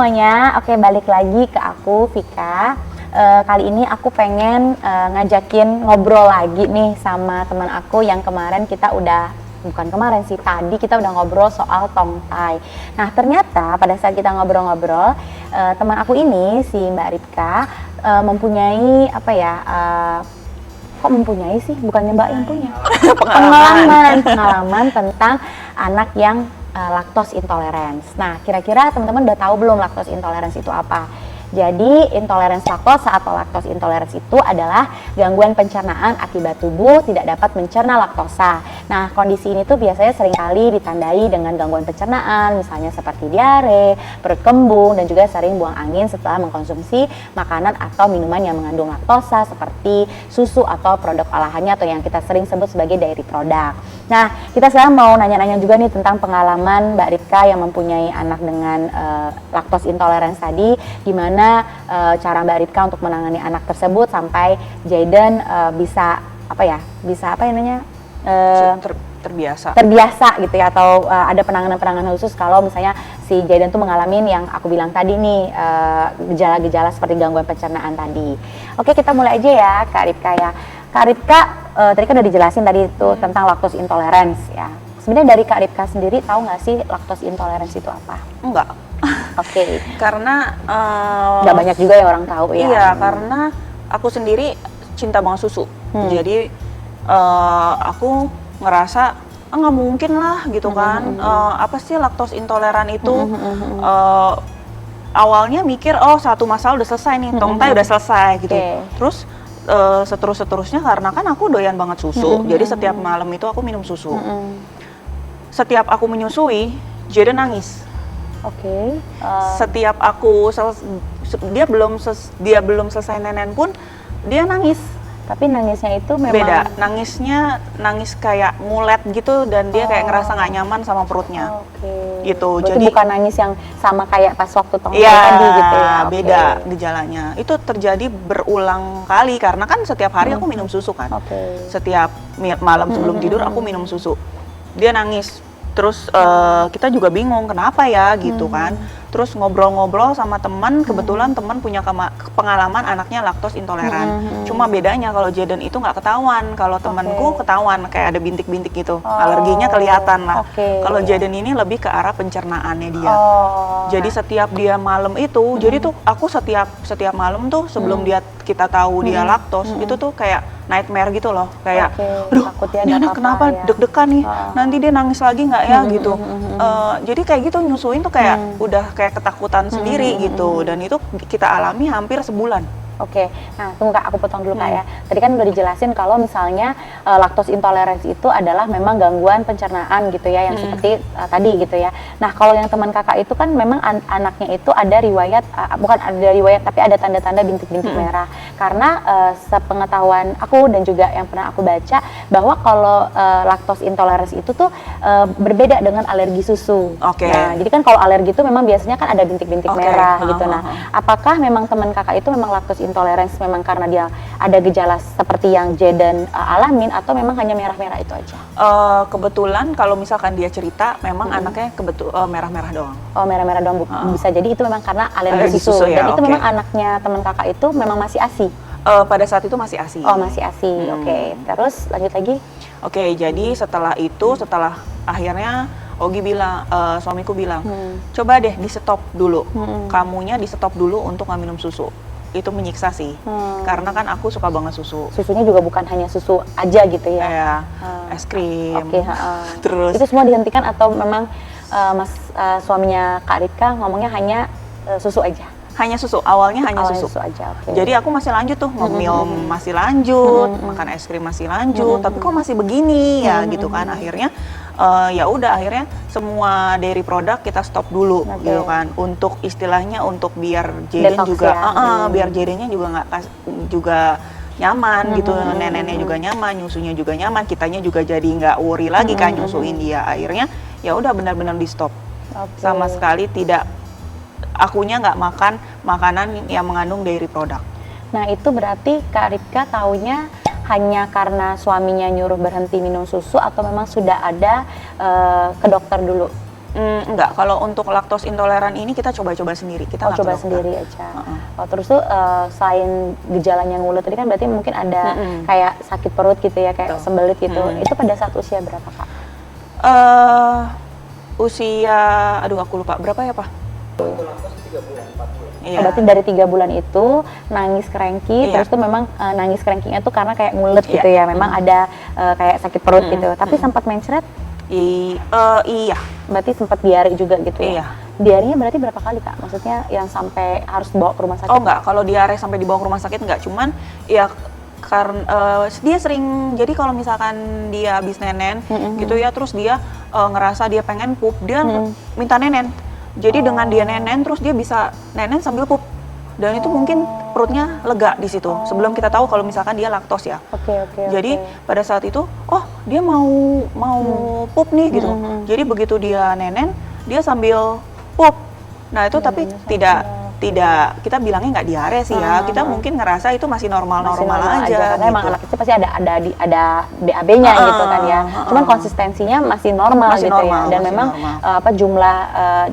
semuanya, oke balik lagi ke aku Vika. Kali ini aku pengen ngajakin ngobrol lagi nih sama teman aku yang kemarin kita udah, bukan kemarin sih, tadi kita udah ngobrol soal tongtai. Nah ternyata pada saat kita ngobrol-ngobrol, teman aku ini si Mbak Ripka mempunyai apa ya, kok mempunyai sih, bukannya Mbak yang punya pengalaman tentang anak yang lactose intolerance. Nah, kira-kira teman-teman udah tahu belum lactose intolerance itu apa? Jadi, intoleransi laktosa atau lactose intolerance itu adalah gangguan pencernaan akibat tubuh tidak dapat mencerna laktosa. Nah, kondisi ini tuh biasanya seringkali ditandai dengan gangguan pencernaan, misalnya seperti diare, perut kembung, dan juga sering buang angin setelah mengkonsumsi makanan atau minuman yang mengandung laktosa seperti susu atau produk olahannya atau yang kita sering sebut sebagai dairy product. Nah, kita sekarang mau nanya-nanya juga nih tentang pengalaman Mbak Ripka yang mempunyai anak dengan lactose intolerance tadi, gimana cara Mbak Ripka untuk menangani anak tersebut sampai Jayden bisa terbiasa gitu ya, atau ada penanganan khusus kalau misalnya si Jayden tuh mengalami yang aku bilang tadi nih, gejala-gejala seperti gangguan pencernaan tadi. Oke, kita mulai aja ya Kak Ripka ya. Kak Ripka, tadi kan udah dijelasin tadi itu tentang lactose intolerance ya. Sebenarnya dari Kak Ripka sendiri tahu nggak sih lactose intolerance itu apa? Enggak. Oke. Karena nggak banyak juga yang orang tahu ya. Iya, karena aku sendiri cinta banget susu. Jadi aku ngerasa nggak mungkin lah gitu kan. Apa sih lactose intoleran itu? Awalnya mikir satu masalah udah selesai nih, tongtai udah selesai gitu. Terus seterusnya karena kan aku doyan banget susu. Jadi setiap malam itu aku minum susu. Setiap aku menyusui, Jayden nangis. Setiap aku dia belum selesai nenen pun dia nangis. Tapi nangisnya itu memang beda. Nangis kayak ngulet gitu dan dia kayak ngerasa nggak nyaman sama perutnya. Gitu. Berarti jadi bukan nangis yang sama kayak pas waktu tongtai tadi gitu ya. Beda gejalanya. Itu terjadi berulang kali karena kan setiap hari aku minum susu kan. Setiap malam sebelum tidur aku minum susu. Dia nangis. Terus kita juga bingung kenapa ya gitu kan. Terus ngobrol-ngobrol sama teman, kebetulan teman punya pengalaman anaknya lactose intoleran. Cuma bedanya kalau Jayden itu nggak ketahuan, kalau temanku ketahuan kayak ada bintik-bintik gitu, alerginya kelihatan lah. Kalau Jayden ini lebih ke arah pencernaannya dia. Jadi setiap dia malam itu, jadi tuh aku setiap malam tuh sebelum kita tahu dia lactose itu tuh kayak nightmare gitu loh, kayak aduh ini anak kenapa ya? Deg-degan nih, nanti dia nangis lagi nggak ya gitu. Jadi kayak gitu nyusuin tuh kayak udah kayak ketakutan sendiri gitu, dan itu kita alami hampir sebulan. Nah tunggu Kak, aku potong dulu Kak ya. Tadi kan udah dijelasin kalau misalnya lactose intolerance itu adalah memang gangguan pencernaan gitu ya, yang seperti tadi gitu ya. Nah kalau yang teman Kakak itu kan memang anaknya itu ada riwayat, bukan ada riwayat tapi ada tanda-tanda bintik-bintik merah. Karena sepengetahuan aku dan juga yang pernah aku baca bahwa kalau lactose intolerance itu tuh berbeda dengan alergi susu. Nah jadi kan kalau alergi itu memang biasanya kan ada bintik-bintik merah gitu. Nah apakah memang teman Kakak itu memang lactose intolerance memang karena dia ada gejala seperti yang Jayden alamin, atau memang hanya merah-merah itu aja? Kebetulan kalau misalkan dia cerita memang anaknya merah-merah doang. Merah-merah doang. Bisa jadi itu memang karena alergi susu. Ya, dan itu memang anaknya teman Kakak itu memang masih ASI? Pada saat itu masih ASI. Masih ASI. Terus lanjut lagi. Jadi setelah akhirnya Ogi bilang, suamiku bilang, coba deh di stop dulu, kamunya di stop dulu untuk nggak minum susu. Itu menyiksa sih, karena kan aku suka banget susu. Susunya juga bukan hanya susu aja gitu ya? Es krim. Terus itu semua dihentikan atau memang suaminya Kak Ripka ngomongnya hanya susu aja? Hanya susu, awalnya hanya susu aja. Jadi aku masih lanjut tuh, ngemil masih lanjut, makan es krim masih lanjut, tapi kok masih begini ya gitu kan. Akhirnya ya udah, akhirnya semua dairy produk kita stop dulu gitu kan, untuk istilahnya untuk biar Jayden juga biar Jaydennya juga juga nyaman gitu, neneknya juga nyaman, nyusunya juga nyaman, kitanya juga jadi nggak worry lagi kan nyusuin dia. Akhirnya ya udah benar-benar di stop. Sama sekali tidak, akunya nggak makan makanan yang mengandung dairy produk. Nah itu berarti Kak Ripka taunya hanya karena suaminya nyuruh berhenti minum susu, atau memang sudah ada ke dokter dulu? Enggak, kalau untuk laktos intoleran ini kita coba-coba sendiri. Kita nggak coba ke dokter. sendiri aja. Terus tuh selain gejalanya ngulut tadi kan berarti mungkin ada kayak sakit perut gitu ya, kayak sembelit gitu. Itu pada saat usia berapa, Kak? Usia, aduh aku lupa berapa ya, Pak? Iya. Berarti dari 3 bulan itu nangis cranky, terus tuh memang nangis cranky-nya tuh karena kayak ngulet gitu ya, memang ada kayak sakit perut gitu. Tapi sempat mencret? Iya. Berarti sempat diare juga gitu ya? Iya. Diarenya berarti berapa kali, Kak? Maksudnya yang sampai harus dibawa ke rumah sakit? Oh enggak, kalau diare sampai dibawa ke rumah sakit enggak, cuman ya karena dia sering, jadi kalau misalkan dia habis nenen gitu ya, terus dia ngerasa dia pengen pup, dia minta nenen. Jadi dengan dia nenen, terus dia bisa nenen sambil pup. Dan itu mungkin perutnya lega di situ. Sebelum kita tahu kalau misalkan dia laktos ya. Jadi pada saat itu, oh dia mau pup nih gitu. Jadi begitu dia nenen, dia sambil pup. Nah itu tapi tidak kita bilangnya nggak diare sih ya, kita mungkin ngerasa itu masih normal aja karena gitu. emang anak itu pasti ada BAB-nya gitu kan ya, cuman konsistensinya masih normal gitu ya, dan memang jumlah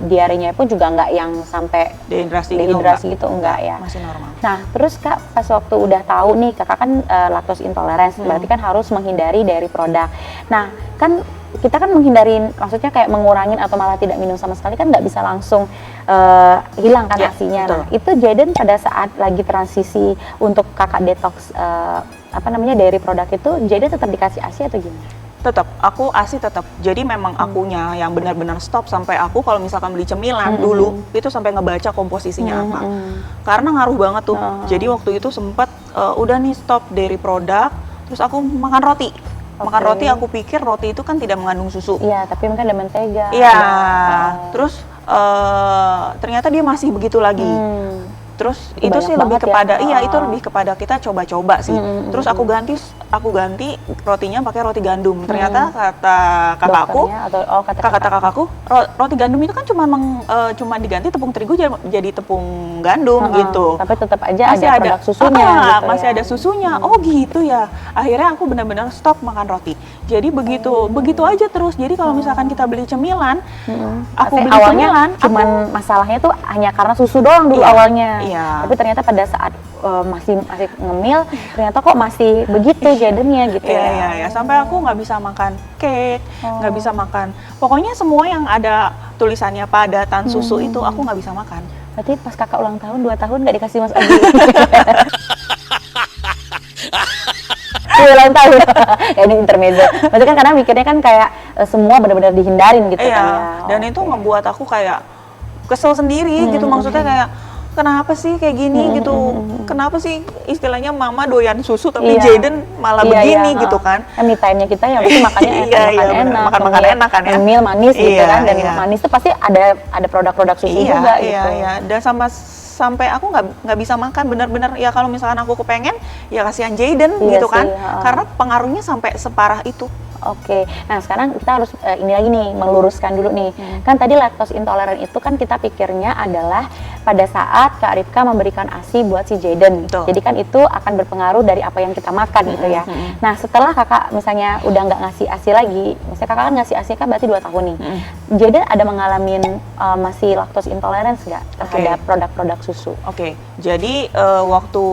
diarenya pun juga nggak yang sampai dehidrasi gitu enggak ya, masih normal. Nah terus Kak, pas waktu udah tahu nih Kakak kan lactose intolerance, berarti kan harus menghindari dairy product. Nah kan kita kan menghindari, maksudnya kayak mengurangin atau malah tidak minum sama sekali kan nggak bisa langsung hilang kan asinya. Nah itu Jayden pada saat lagi transisi untuk Kakak detox dairy product itu, Jayden tetap dikasih asi atau gimana? Tetap, aku asi tetap. Jadi memang akunya yang benar-benar stop, sampai aku kalau misalkan beli cemilan dulu itu sampai ngebaca komposisinya apa. Karena ngaruh banget tuh. Jadi waktu itu sempat udah nih stop dairy product, terus aku makan roti. Makan roti, aku pikir roti itu kan tidak mengandung susu. Iya, tapi mungkin ada mentega. Iya, terus ternyata dia masih begitu lagi. Terus itu sih lebih kepada itu lebih kepada kita coba-coba sih. Terus aku ganti rotinya pakai roti gandum. Ternyata kata kakakku, kata kakakku, roti gandum itu kan cuma diganti tepung terigu jadi tepung gandum gitu. Tapi tetap aja masih ada produk susunya gitu masih ada susunya. Oh gitu ya. Akhirnya aku benar-benar stop makan roti. Jadi begitu aja terus. Jadi kalau misalkan kita beli cemilan, aku beli awalnya cuman masalahnya tuh hanya karena susu doang dulu awalnya. Iya. Tapi ternyata pada saat masih ngemil, ternyata kok masih begitu Jaydennya gitu ya. Iya. Sampai aku nggak bisa makan cake, nggak bisa makan. Pokoknya semua yang ada tulisannya padatan susu itu aku nggak bisa makan. Berarti pas Kakak ulang tahun 2 tahun nggak dikasih Mas Abi? Ulang tahun. Ya ini intermezzo. Berarti kan karena mikirnya kan kayak semua benar-benar dihindarin gitu kan ya. Dan itu ngebuat aku kayak kesel sendiri gitu, maksudnya kayak kenapa sih kayak gini gitu, kenapa sih istilahnya mama doyan susu tapi Jayden malah begini gitu kan. Me time-nya kita ya pasti makannya makan enak kan ya, ngemil manis gitu kan, dan manis itu pasti ada produk-produk susu juga gitu. Dan sampai aku nggak bisa makan bener-bener ya, kalau misalkan aku kepengen ya kasihan Jayden gitu kan, karena pengaruhnya sampai separah itu. Oke, nah sekarang kita harus ini lagi nih, meluruskan dulu nih. Kan tadi lactose intoleran itu kan kita pikirnya adalah pada saat Kak Ripka memberikan ASI buat si Jayden. Jadi kan itu akan berpengaruh dari apa yang kita makan gitu ya. Nah setelah Kakak misalnya udah nggak ngasih ASI lagi, misalnya Kakak kan ngasih ASI kan berarti 2 tahun nih. Jayden ada mengalami masih lactose intolerance nggak terhadap produk-produk susu? Jadi waktu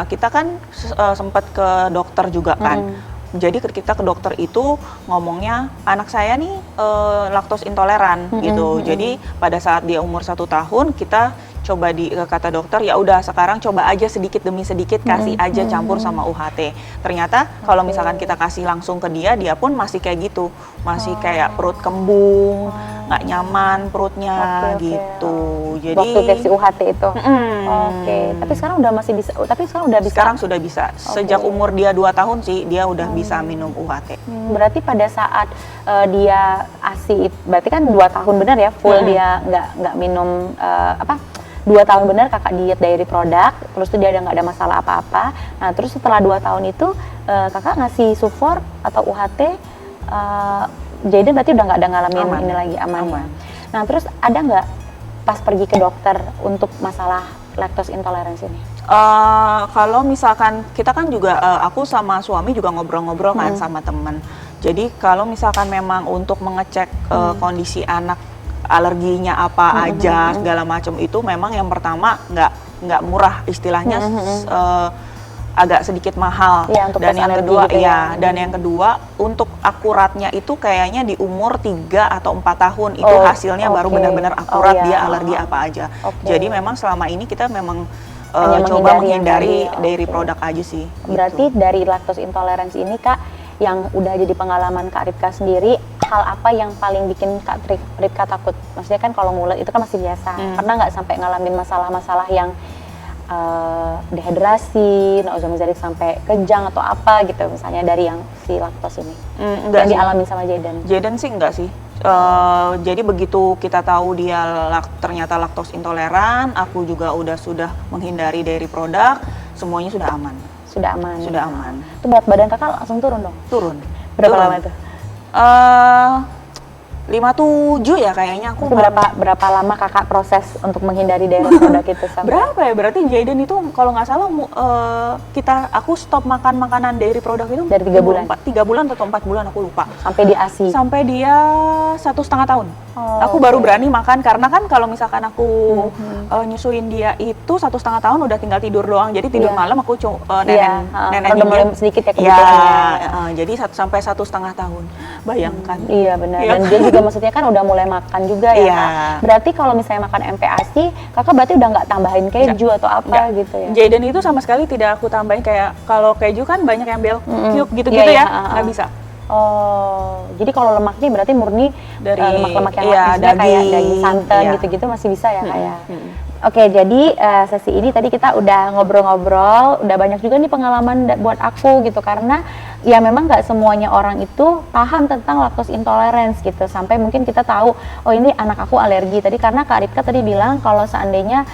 kita kan sempat ke dokter juga kan. Jadi kita ke dokter itu ngomongnya anak saya nih laktos intoleran gitu. Jadi pada saat dia umur 1 tahun kita coba kata dokter ya udah sekarang coba aja sedikit demi sedikit kasih aja campur sama UHT. Ternyata kalau misalkan kita kasih langsung ke dia pun masih kayak gitu, masih kayak perut kembung, nggak nyaman perutnya gitu. Jadi waktu versi UHT itu. Tapi sekarang udah masih bisa. Sekarang sudah bisa. Sejak umur dia 2 tahun sih dia udah bisa minum UHT. Berarti pada saat dia ASI, berarti kan 2 tahun benar ya full dia nggak minum 2 tahun benar Kakak diet dairy product, terus tuh dia nggak ada masalah apa-apa. Nah terus setelah 2 tahun itu Kakak ngasih Sufor atau UHT, Jayden berarti udah nggak ada ngalamin ini lagi, aman. Ya. Nah terus ada nggak pas pergi ke dokter untuk masalah lactose intolerance ini? Kalau misalkan kita kan juga aku sama suami juga ngobrol-ngobrol kan sama teman. Jadi kalau misalkan memang untuk mengecek kondisi anak alerginya apa aja segala macam itu memang yang pertama nggak murah istilahnya, agak sedikit mahal. Ya, untuk dan tes yang alergi kedua gitu ya. dan yang kedua untuk akuratnya itu kayaknya di umur 3 atau 4 tahun itu hasilnya baru benar-benar akurat dia alergi apa aja. Jadi memang selama ini kita memang coba menghindari dairy product aja sih. Berarti gitu. dari lactose intolerance ini Kak, yang udah jadi pengalaman Kak Ripka sendiri, hal apa yang paling bikin Kak Ripka takut? Maksudnya kan kalau ngulet itu kan masih biasa. Pernah nggak sampai ngalamin masalah-masalah yang dehidrasi, nausea sampai kejang atau apa gitu, misalnya dari yang si laktos ini? Enggak yang dialami sama Jaden? Jaden sih enggak sih. Jadi begitu kita tahu dia ternyata laktos intoleran, aku juga sudah menghindari dairy produk, semuanya sudah aman. Sudah aman. Sudah aman. Itu berat badan Kakak langsung turun dong? Turun. Berapa lama itu? 57 ya kayaknya aku. Berapa lama Kakak proses untuk menghindari dairy produk itu sampai? Berapa ya? Berarti Jaden itu kalau nggak salah aku stop makan makanan dairy produk itu dari 3 bulan. 3 bulan atau 4 bulan aku lupa. Sampai di ASI. Sampai dia 1,5 tahun. Aku baru berani makan karena kan kalau misalkan aku nyusuin dia itu 1,5 tahun udah tinggal tidur doang. Jadi tidur malam aku nenek udah mulai sedikit ya kebutuhannya. Jadi sampai 1,5 tahun. Bayangkan. Iya benar. Dan dia juga maksudnya kan udah mulai makan juga ya. Kak? Berarti kalau misalnya makan MPASI, Kakak berarti udah nggak tambahin keju atau apa gitu ya? Jaden itu sama sekali tidak aku tambahin, kayak kalau keju kan banyak yang bel cube gitu-gitu ya, nggak bisa. Oh, jadi kalau lemaknya berarti murni dari lemak-lemak yang daging, kayak daging santan gitu-gitu masih bisa ya kayak. Oke, jadi sesi ini tadi kita udah ngobrol-ngobrol, udah banyak juga nih pengalaman buat aku gitu, karena ya memang nggak semuanya orang itu paham tentang lactose intolerance gitu, sampai mungkin kita tahu, oh ini anak aku alergi tadi, karena Kak Ripka tadi bilang kalau seandainya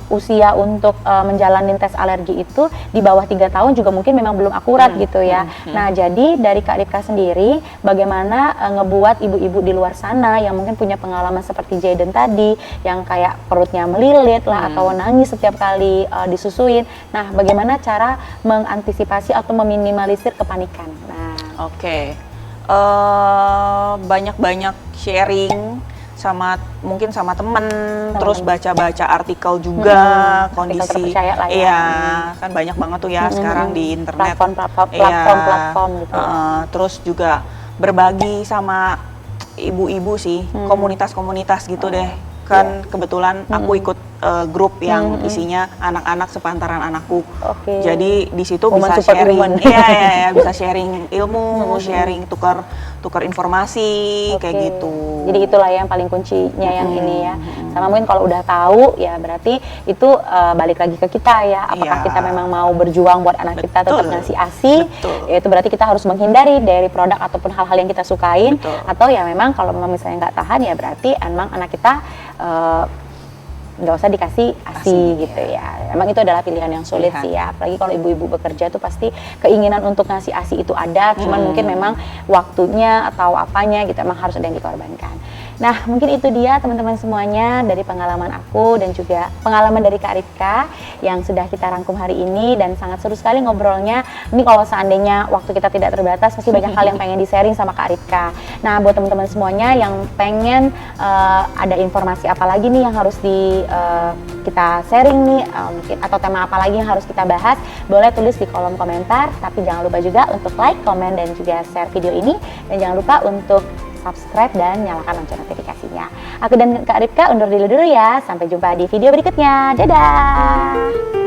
usia untuk menjalani tes alergi itu di bawah 3 tahun juga mungkin memang belum akurat gitu ya. Nah, jadi dari Kak Ripka sendiri, bagaimana ngebuat ibu-ibu di luar sana yang mungkin punya pengalaman seperti Jaden tadi, yang kayak perutnya melilit lah atau nangis setiap kali disusuin. Nah, bagaimana cara mengantisipasi atau meminimalisir kepanikan? Nah, banyak-banyak sharing mungkin sama temen, terus baca-baca artikel juga, kondisi lah ya. Iya, kan banyak banget tuh ya sekarang di internet. Platform gitu. Terus juga berbagi sama ibu-ibu sih, komunitas-komunitas gitu deh. Kan kebetulan aku ikut grup yang isinya anak-anak sepantaran anakku. Jadi di situ bisa sharing, bisa sharing ilmu, sharing tukar informasi kayak gitu. Jadi itulah yang paling kuncinya yang ini ya. Sama mungkin kalau udah tahu ya berarti itu balik lagi ke kita ya. Apakah kita memang mau berjuang buat anak kita tetap ngasih ASI? Ya itu berarti kita harus menghindari dari produk ataupun hal-hal yang kita sukain. Atau ya memang kalau memang misalnya nggak tahan ya berarti emang anak kita nggak usah dikasih ASI gitu ya. Emang itu adalah pilihan yang sulit sih ya. Apalagi kalau ibu-ibu bekerja tuh pasti keinginan untuk ngasih ASI itu ada, cuman mungkin memang waktunya atau apanya gitu emang harus ada yang dikorbankan. Nah, mungkin itu dia teman-teman semuanya dari pengalaman aku dan juga pengalaman dari Kak Ripka yang sudah kita rangkum hari ini, dan sangat seru sekali ngobrolnya. Ini kalau seandainya waktu kita tidak terbatas pasti banyak hal yang pengen di-sharing sama Kak Ripka. Nah, buat teman-teman semuanya yang pengen ada informasi apa lagi nih yang harus kita sharing nih, mungkin atau tema apa lagi yang harus kita bahas, boleh tulis di kolom komentar. Tapi jangan lupa juga untuk like, comment, dan juga share video ini, dan jangan lupa untuk subscribe dan nyalakan lonceng notifikasinya. Aku dan Kak Ripka undur diri dulu ya. Sampai jumpa di video berikutnya. Dadah!